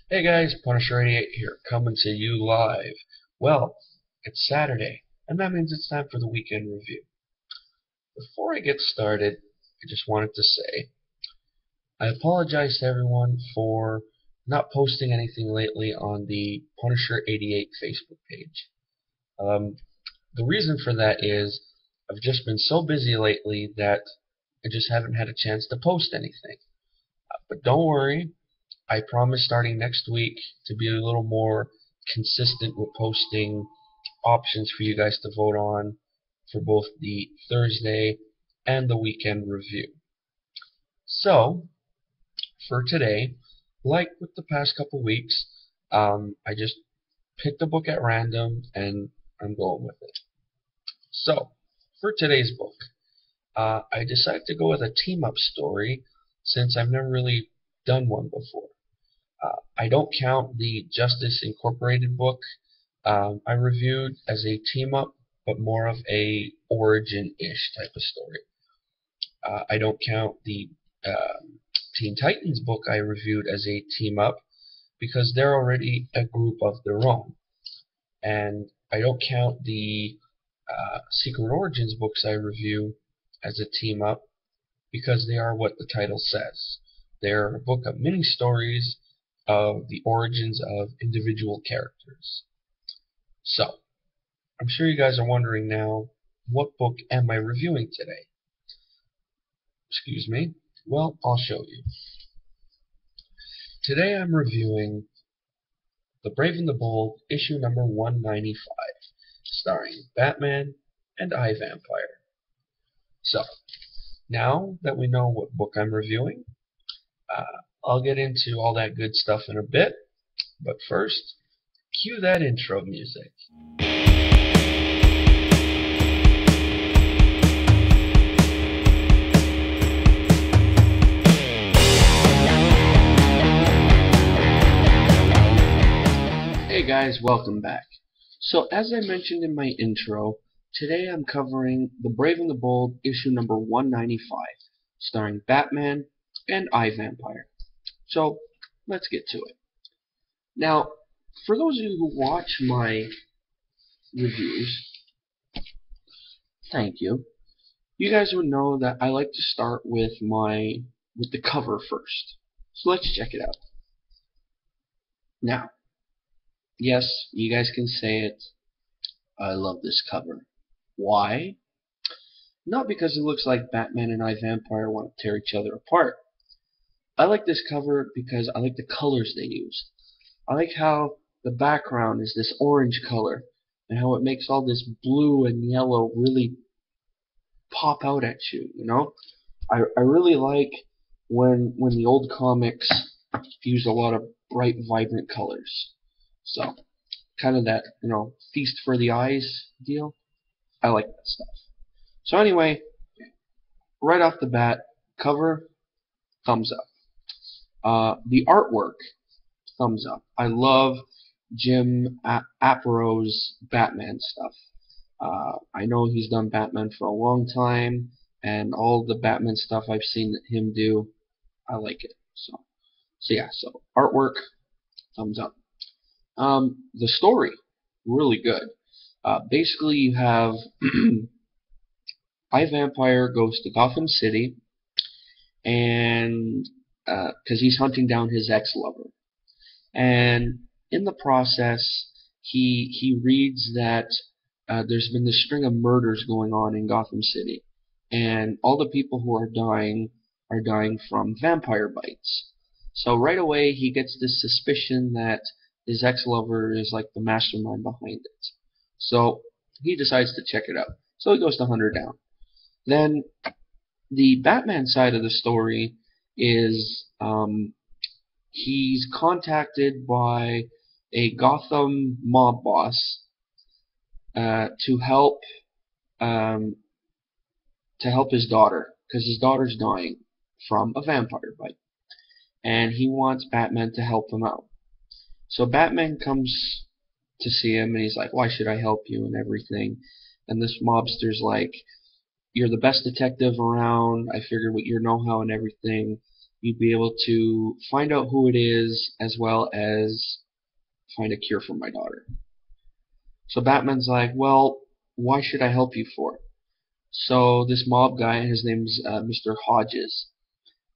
Hey guys, Punisher88 here, coming to you live. Well, it's Saturday, and that means it's time for the weekend review. Before I get started, I just wanted to say I apologize to everyone for not posting anything lately on the Punisher88 Facebook page. Um, the reason for that is I've just been so busy lately that I just haven't had a chance to post anything. But don't worry, I promise starting next week to be a little more consistent with posting options for you guys to vote on for both the Thursday and the weekend review. So, for today, like with the past couple weeks, I just picked a book at random and I'm going with it. So, for today's book, I decided to go with a team up story since I've never really done one before. I don't count the Justice Incorporated book I reviewed as a team up, but more of a origin-ish type of story. I don't count the Teen Titans book I reviewed as a team up because they're already a group of their own. And I don't count the Secret Origins books I review as a team up because they are what the title says. They're a book of mini stories of the origins of individual characters. So, I'm sure you guys are wondering now, what book am I reviewing today? Excuse me. Well, I'll show you. Today I'm reviewing The Brave and the Bold, issue number 195, starring Batman and iVampire. So, now that we know what book I'm reviewing, I'll get into all that good stuff in a bit, but first, cue that intro music. Hey guys, welcome back. So as I mentioned in my intro, today I'm covering The Brave and the Bold, issue number 195, starring Batman and iVampire. So let's get to it. Now, for those of you who watch my reviews, thank you. You guys would know that I like to start with the cover first. So let's check it out. Now, yes, you guys can say it. I love this cover. Why? Not because it looks like Batman and iVampire want to tear each other apart. I like this cover because I like the colors they use. I like how the background is this orange color and how it makes all this blue and yellow really pop out at you, you know? I really like when the old comics use a lot of bright, vibrant colors. So, kind of that, feast for the eyes deal. I like that stuff. So anyway, right off the bat, cover, thumbs up. The artwork, thumbs up. I love Jim Apato's Batman stuff. I know he's done Batman for a long time, and all the Batman stuff I've seen him do, I like it. So artwork, thumbs up. The story, really good. Basically, you have iVampire goes to Gotham City, and because he's hunting down his ex-lover, and in the process, he reads that there's been this string of murders going on in Gotham City, and all the people who are dying from vampire bites. So right away, he gets this suspicion that his ex-lover is like the mastermind behind it. So he decides to check it out. So he goes to hunt her down. Then the Batman side of the story is he's contacted by a Gotham mob boss to help his daughter because his daughter's dying from a vampire bite, and he wants Batman to help him out. So Batman comes to see him, and he's like, "Why should I help you?" and everything. And this mobster's like, "You're the best detective around. I figured with your know-how and everything, you'd be able to find out who it is as well as find a cure for my daughter. So Batman's like, well, why should I help you for? So this mob guy, his name's Mr. Hodges,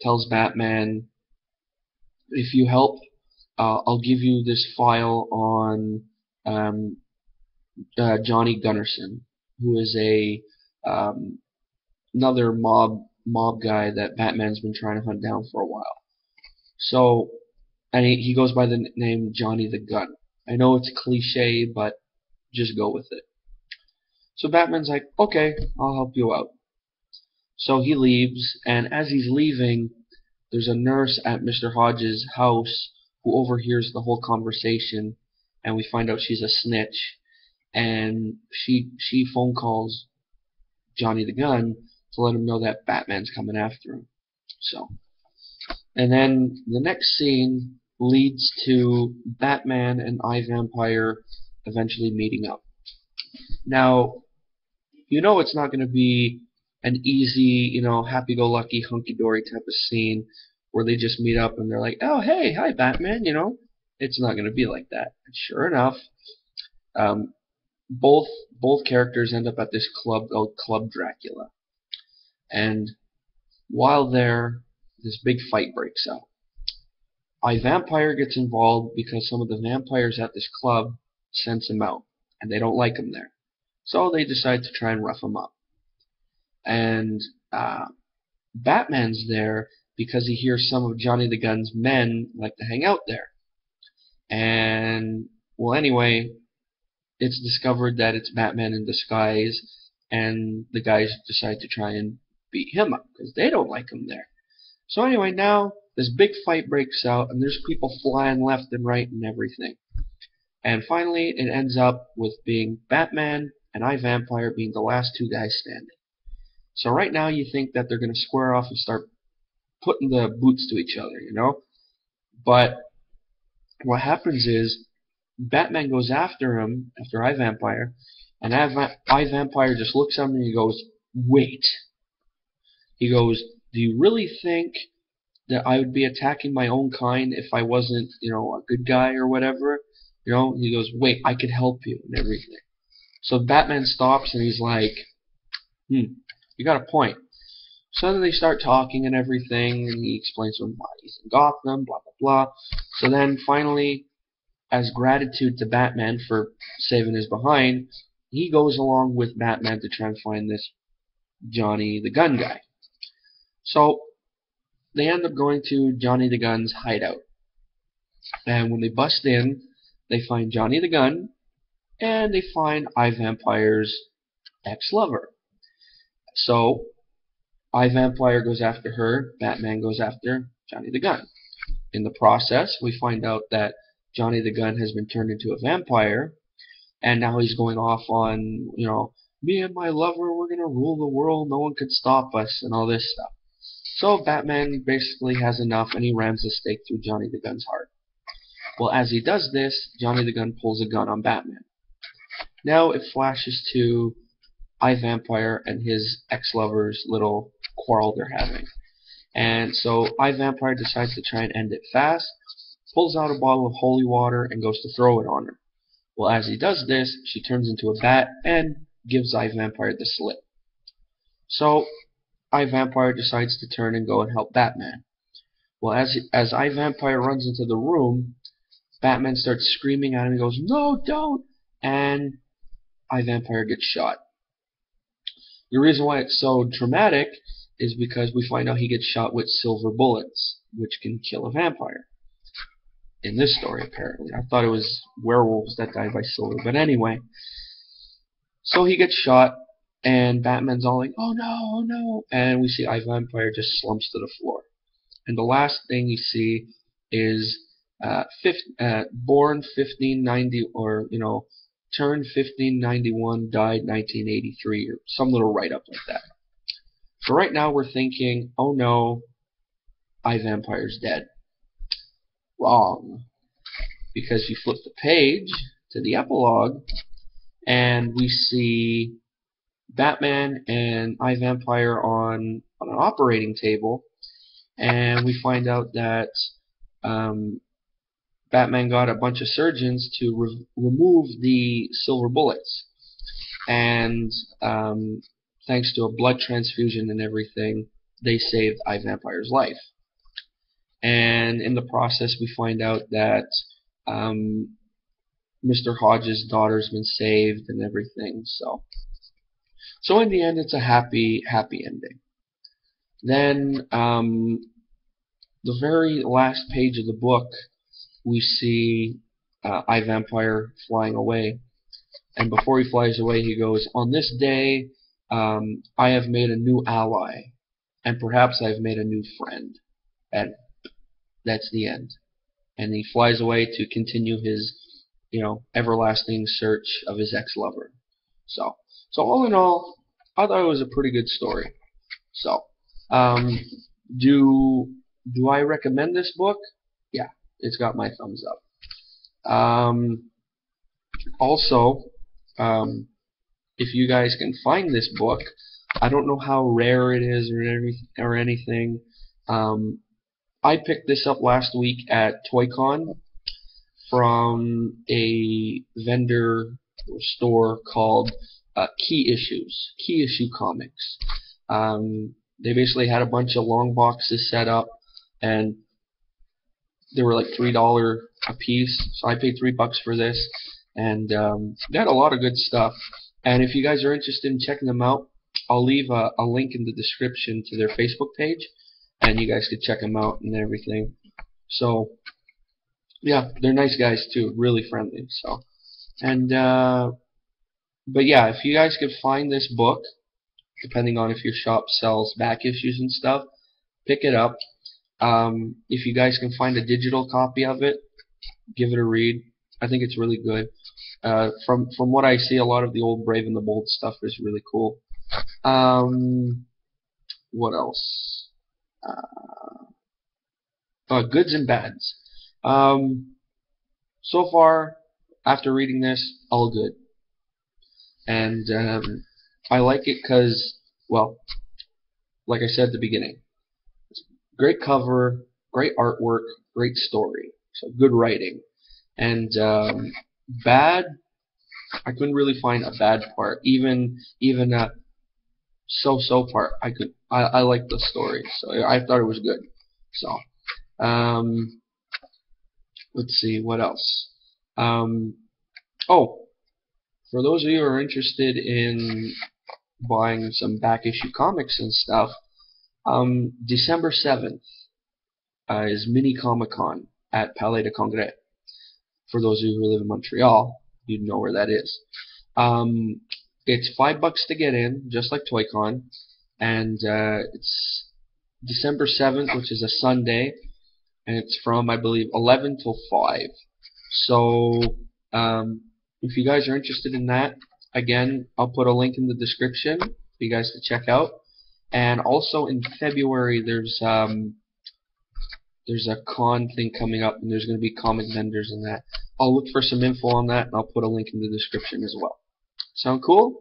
tells Batman, if you help, I'll give you this file on um, Johnny Gunnarsson, who is a another mob guy that Batman's been trying to hunt down for a while. So, and he goes by the name Johnny the Gun. I know it's cliche, but just go with it. So Batman's like, okay, I'll help you out. So he leaves, and as he's leaving, there's a nurse at Mr. Hodges' house who overhears the whole conversation, and we find out she's a snitch, and she phone calls Johnny the Gun to let him know that Batman's coming after him. So, and then the next scene leads to Batman and iVampire eventually meeting up. Now, you know it's not going to be an easy, happy-go-lucky, hunky-dory type of scene where they just meet up and they're like, oh, hey, hi, Batman, It's not going to be like that. And sure enough, both characters end up at this club called Club Dracula. And while there, this big fight breaks out. iVampire gets involved because some of the vampires at this club sense him out, and they don't like him there. So they decide to try and rough him up. And Batman's there because he hears some of Johnny the Gun's men like to hang out there. And, well, anyway, it's discovered that it's Batman in disguise, and the guys decide to try and beat him up because they don't like him there. So anyway, now this big fight breaks out, and there's people flying left and right and everything. And finally, it ends up with being Batman and iVampire being the last two guys standing. So right now you think that they're going to square off and start putting the boots to each other, But what happens is Batman goes after him, after iVampire, and iVampire just looks at him and he goes, wait. He goes, do you really think that I would be attacking my own kind if I wasn't, a good guy or whatever? He goes, wait, I could help you and everything. So Batman stops and he's like, you got a point. So then they start talking and everything, and he explains to him why he's in Gotham, blah, blah, blah. So then finally, as gratitude to Batman for saving his behind, he goes along with Batman to try and find this Johnny the Gun guy. So they end up going to Johnny the Gun's hideout. And when they bust in, they find Johnny the Gun, and they find iVampire's ex-lover. So iVampire goes after her, Batman goes after Johnny the Gun. In the process, we find out that Johnny the Gun has been turned into a vampire, and now he's going off on, me and my lover, we're going to rule the world, no one can stop us, and all this stuff. So Batman basically has enough, and he rams a stake through Johnny the Gun's heart. Well, as he does this, Johnny the Gun pulls a gun on Batman. Now it flashes to iVampire and his ex-lover's little quarrel they're having. And so iVampire decides to try and end it fast, pulls out a bottle of holy water and goes to throw it on her. Well, as he does this, she turns into a bat and gives iVampire the slip. So iVampire decides to turn and go and help Batman. Well, as iVampire runs into the room, Batman starts screaming at him and goes, no, don't! And iVampire gets shot. The reason why it's so dramatic is because we find out he gets shot with silver bullets, which can kill a vampire. In this story, apparently. I thought it was werewolves that died by silver, but anyway. So he gets shot, and Batman's all like, oh no, oh no, and we see iVampire just slumps to the floor. And the last thing you see is born 1590, or, turned 1591, died 1983, or some little write-up like that. So right now we're thinking, oh no, iVampire's dead. Wrong. Because you flip the page to the epilogue, and we see Batman and iVampire on an operating table, and we find out that um, Batman got a bunch of surgeons to remove the silver bullets, and thanks to a blood transfusion and everything, they saved iVampire's life. And in the process, we find out that Mr. Hodge's daughter's been saved and everything. So in the end, it's a happy ending. Then the very last page of the book, we see iVampire flying away. And before he flies away, he goes, "On this day, I have made a new ally, and perhaps I've made a new friend." And that's the end. And he flies away to continue his, everlasting search of his ex-lover. So all in all, I thought it was a pretty good story. So, um, do I recommend this book? Yeah, it's got my thumbs up. Also, if you guys can find this book, I don't know how rare it is or anything. I picked this up last week at ToyCon from a vendor store called Key Issue Comics. They basically had a bunch of long boxes set up, and they were like $3 a piece. So I paid $3 for this, and they had a lot of good stuff. And if you guys are interested in checking them out, I'll leave a link in the description to their Facebook page, and you guys could check them out and everything. So yeah, they're nice guys too, really friendly. So, and but yeah, if you guys could find this book, depending on if your shop sells back issues and stuff, pick it up. If you guys can find a digital copy of it, give it a read. I think it's really good. From what I see, a lot of the old Brave and the Bold stuff is really cool. What else? Goods and bads. So far, after reading this, all good. And I like it because, well, like I said at the beginning, great cover, great artwork, great story. So good writing. And bad, I couldn't really find a bad part. Even a so-so part, I liked the story. So I thought it was good. So let's see what else. Oh, for those of you who are interested in buying some back issue comics and stuff, December 7th is Mini Comic Con at Palais de Congrès. For those of you who live in Montreal, you'd know where that is. It's $5 to get in, just like ToyCon, and it's December 7th, which is a Sunday, and it's from, I believe, 11 till 5. So if you guys are interested in that, again, I'll put a link in the description for you guys to check out. And also in February, there's a con thing coming up, and there's going to be comic vendors in that. I'll look for some info on that, and I'll put a link in the description as well. Sound cool?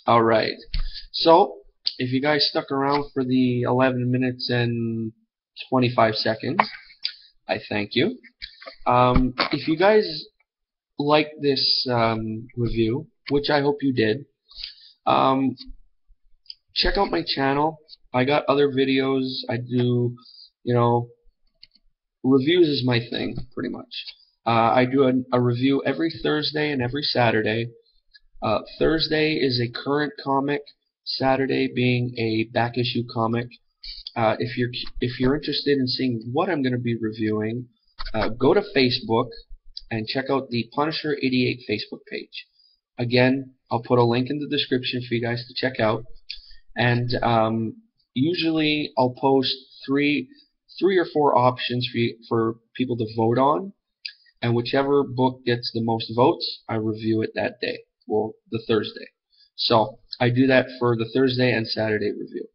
Alright. So, if you guys stuck around for the 11 minutes and 25 seconds, I thank you. If you guys like this review, which I hope you did, check out my channel. I got other videos. I do, reviews is my thing, pretty much. I do a review every Thursday and every Saturday. Thursday is a current comic, Saturday being a back issue comic. If you're interested in seeing what I'm going to be reviewing, go to Facebook and check out the Punisher 88 Facebook page. Again, I'll put a link in the description for you guys to check out. And usually I'll post three or four options for people to vote on, and whichever book gets the most votes, I review it that day, well, the Thursday. So I do that for the Thursday and Saturday review.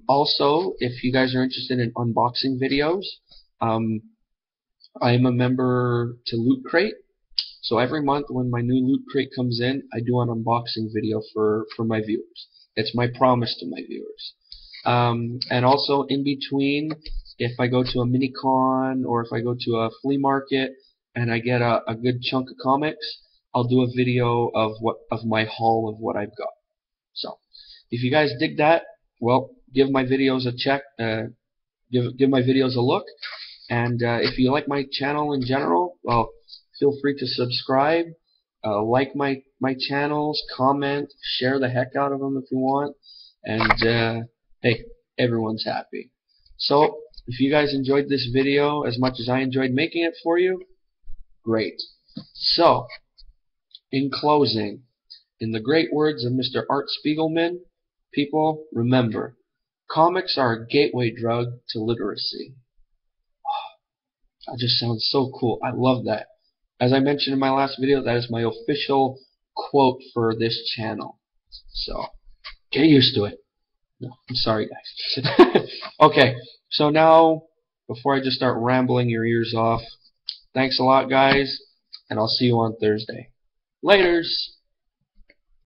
Also, if you guys are interested in unboxing videos, I am a member to Loot Crate. So every month when my new Loot Crate comes in, I do an unboxing video for my viewers. It's my promise to my viewers. And also in between, if I go to a mini con or if I go to a flea market and I get a good chunk of comics, I'll do a video of my haul of what I've got. So if you guys dig that, well, give my videos a check. Give my videos a look. And if you like my channel in general, well, feel free to subscribe, like my channels, comment, share the heck out of them if you want, and hey, everyone's happy. So if you guys enjoyed this video as much as I enjoyed making it for you, great. So in closing, in the great words of Mr. Art Spiegelman, people, remember, comics are a gateway drug to literacy. That just sounds so cool. I love that. As I mentioned in my last video, that is my official quote for this channel. So, get used to it. No, I'm sorry, guys. Okay, so now, before I just start rambling your ears off, thanks a lot, guys, and I'll see you on Thursday. Laters!